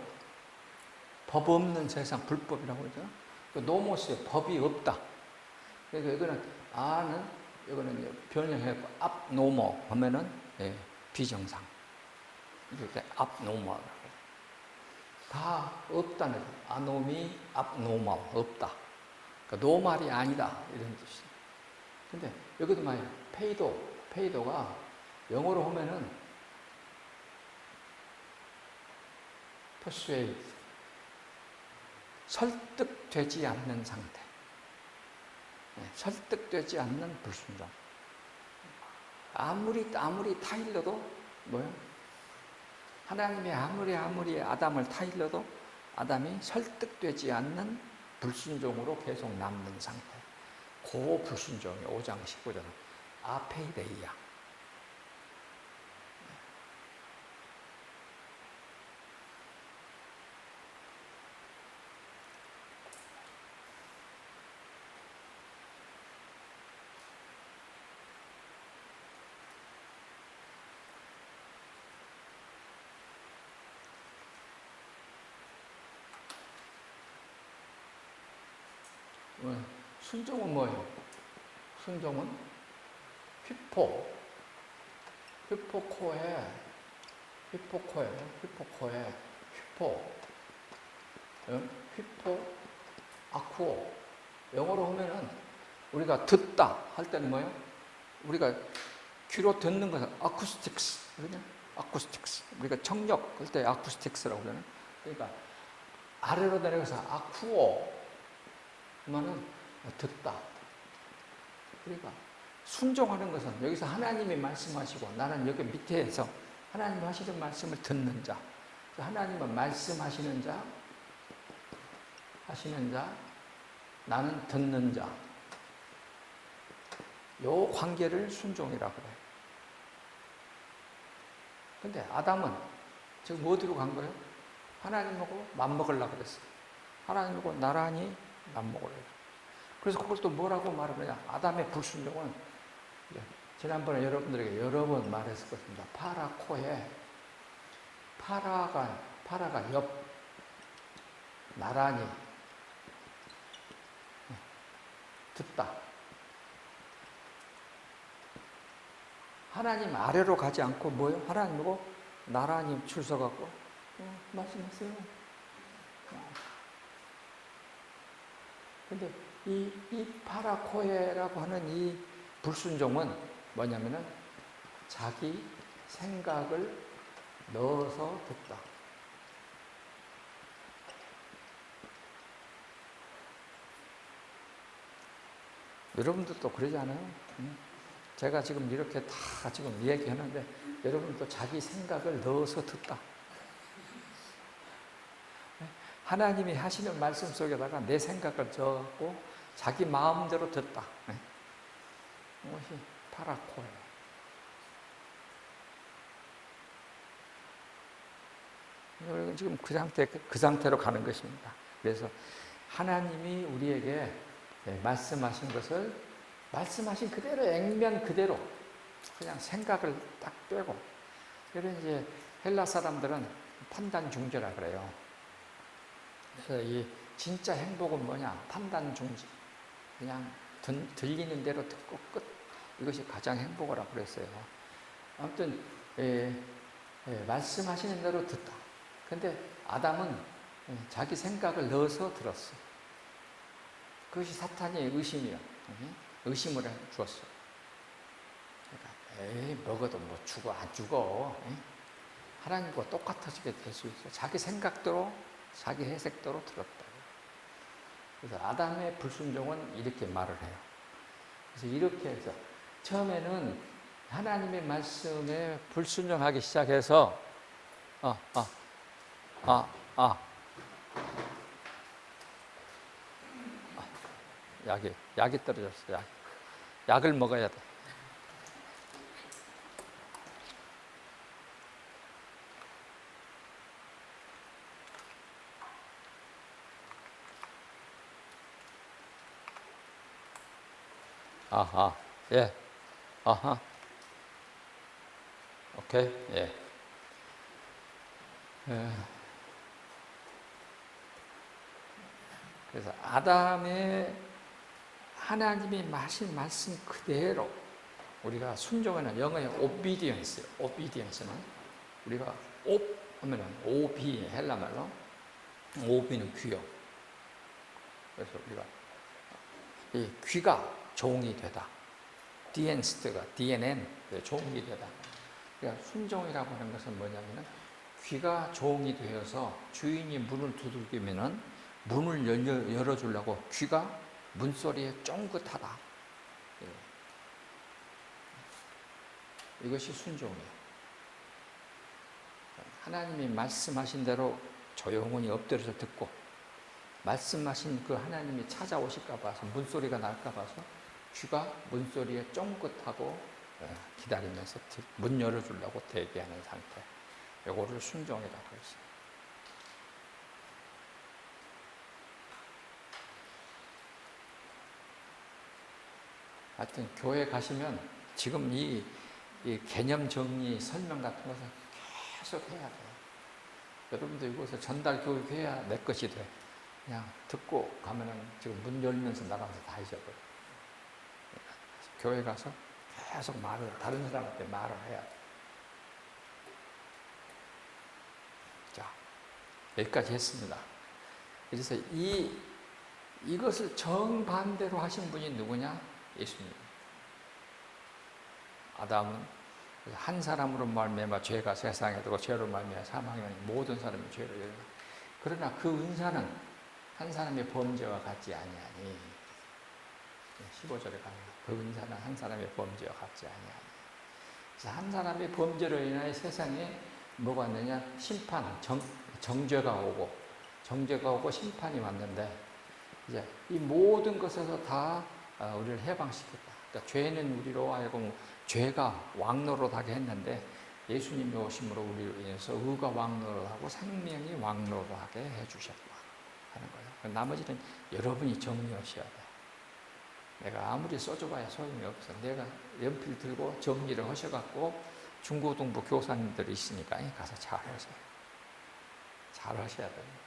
법 없는 세상, 불법이라고 그러죠. 그 노모스에 법이 없다. 그러니까 이거는 이거는 변형해서 abnormal 하면은 비정상. 이렇게 abnormal. 다 없다는 거예요. 아노미, abnormal, 없다. 그러니까 노말이 아니다 이런 뜻이에요. 근데 여기도 말이에요. 페이도가 영어로 하면은 persuade, 설득되지 않는 상태. 설득되지 않는 불순종. 아무리 타일러도 뭐예요? 하나님이 아무리 아담을 타일러도 아담이 설득되지 않는 불순종으로 계속 남는 상태. 그 불순종이 5장 19절은 아페이데이야. 순종은 뭐예요? 순종은 휘포코에 아쿠오. 영어로 하면은 우리가 듣다 할 때는 뭐예요? 우리가 귀로 듣는 것은 아쿠스틱스, 그러냐? 아쿠스틱스. 우리가 청력 할 때 아쿠스틱스라고 그러나? 그러니까 아래로 내려가서 아쿠오 그러면은 듣다. 그러니까 순종하는 것은 여기서 하나님이 말씀하시고 나는 여기 밑에서 하나님 하시는 말씀을 듣는 자. 하나님은 말씀하시는 자, 나는 듣는 자. 요 관계를 순종이라고 해요. 근데 아담은 지금 어디로 간 거예요? 하나님하고 맞먹으려고 그랬어요. 하나님하고 나란히 맞먹으려고. 그래서 그걸 또 뭐라고 말을 하냐? 아담의 불순종은 지난번에 여러분들에게 여러 번 말했을 것입니다. 파라 코에 파라가 옆 나란히 듣다. 하나님 아래로 가지 않고 뭐요? 하나님이고 나란히 줄 서갖고 말씀하세요. 근데 이 파라코에라고 하는 이 불순종은 뭐냐면은 자기 생각을 넣어서 듣다. 여러분들도 그러지 않아요? 제가 지금 이렇게 다 지금 얘기하는데 여러분도 자기 생각을 넣어서 듣다. 하나님이 하시는 말씀 속에다가 내 생각을 적고 자기 마음대로 듣다. 이것이 파라코예요. 지금 그 상태로 가는 것입니다. 그래서 하나님이 우리에게 말씀하신 것을 말씀하신 그대로 액면 그대로 그냥 생각을 딱 빼고, 그래서 이제 헬라 사람들은 판단 중지라 그래요. 그래서 이 진짜 행복은 뭐냐? 판단 중지. 그냥 들리는 대로 듣고 끝. 이것이 가장 행복이라고 그랬어요. 아무튼 말씀하시는 대로 듣다. 근데 아담은 자기 생각을 넣어서 들었어. 그것이 사탄의 의심이야. 의심을 주었어. 그러니까 먹어도 뭐 죽어 안 죽어. 하나님과 똑같아지게 될 수 있어. 자기 생각대로 자기 해석대로 들었다. 그래서 아담의 불순종은 이렇게 말을 해요. 그래서 이렇게 해서 처음에는 하나님의 말씀에 불순종하기 시작해서 약이 떨어졌어. 약을 먹어야 돼. 아하, 예, 아하, 오케이, 예. 그래서 아담의 하나님이 하신 말씀 그대로 우리가 순종하는 영어의 obedience는 우리가 하면은 오비 헬라말로 오비는 귀요. 그래서 우리가 이 귀가 종이 되다. 디엔스트가 DNN 종이 되다. 그러니까 순종이라고 하는 것은 뭐냐면은 귀가 종이 되어서 주인이 문을 두들기면은 문을 열어주려고 귀가 문소리에 쫑긋하다. 이것이 순종이에요. 하나님이 말씀하신 대로 조용히 엎드려서 듣고 말씀하신 그 하나님이 찾아오실까 봐서 문소리가 날까 봐서 귀가 문소리에 쫑긋하고 기다리면서 문 열어주려고 대기하는 상태. 이거를 순종이라고 했어요. 하여튼 교회 가시면 지금 이 개념 정리 설명 같은 것을 계속 해야 돼요. 여러분도 이곳에 전달 교육해야 내 것이 돼. 그냥 듣고 가면은 지금 문 열면서 나가면서 다 잊어버려. 교회 가서 계속 다른 사람한테 말을 해야 돼. 자, 여기까지 했습니다. 그래서 이것을 정반대로 하신 분이 누구냐? 예수님. 아담은 한 사람으로 말미암아 죄가 세상에 들고 죄로 말미암아 사망에 모든 사람이 죄로 이르나. 그러나 그 은사는 한 사람의 범죄와 같지 아니하니. 15절에 가면 그 은사는 한 사람의 범죄와 같지 아니하니. 그래서 한 사람의 범죄로 인하여 세상에 뭐가 왔느냐? 심판, 정죄가 오고 심판이 왔는데 이제 이 모든 것에서 다 우리를 해방시켰다. 그러니까 죄는 우리로 하여금 죄가 왕노릇하게 했는데 예수님이 오심으로 우리로 인해서 의가 왕노릇하고 생명이 왕노릇하게 해주셨다 하는 거예요. 나머지는 여러분이 정리하셔야 돼요. 내가 아무리 써줘봐야 소용이 없어. 내가 연필 들고 정리를 하셔갖고 중고등부 교사님들이 있으니까 가서 잘 하세요. 잘 하셔야 됩니다.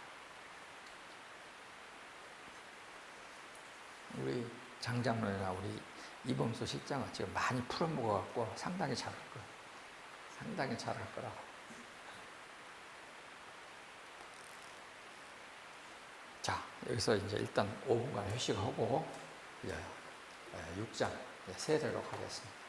우리 장장로나 우리 이범수 실장은 지금 많이 풀어먹어갖고 상당히 잘할 거예요. 상당히 잘할 거라고. 자, 여기서 이제 일단 5분간 휴식하고 이제 6장 세례로 가겠습니다.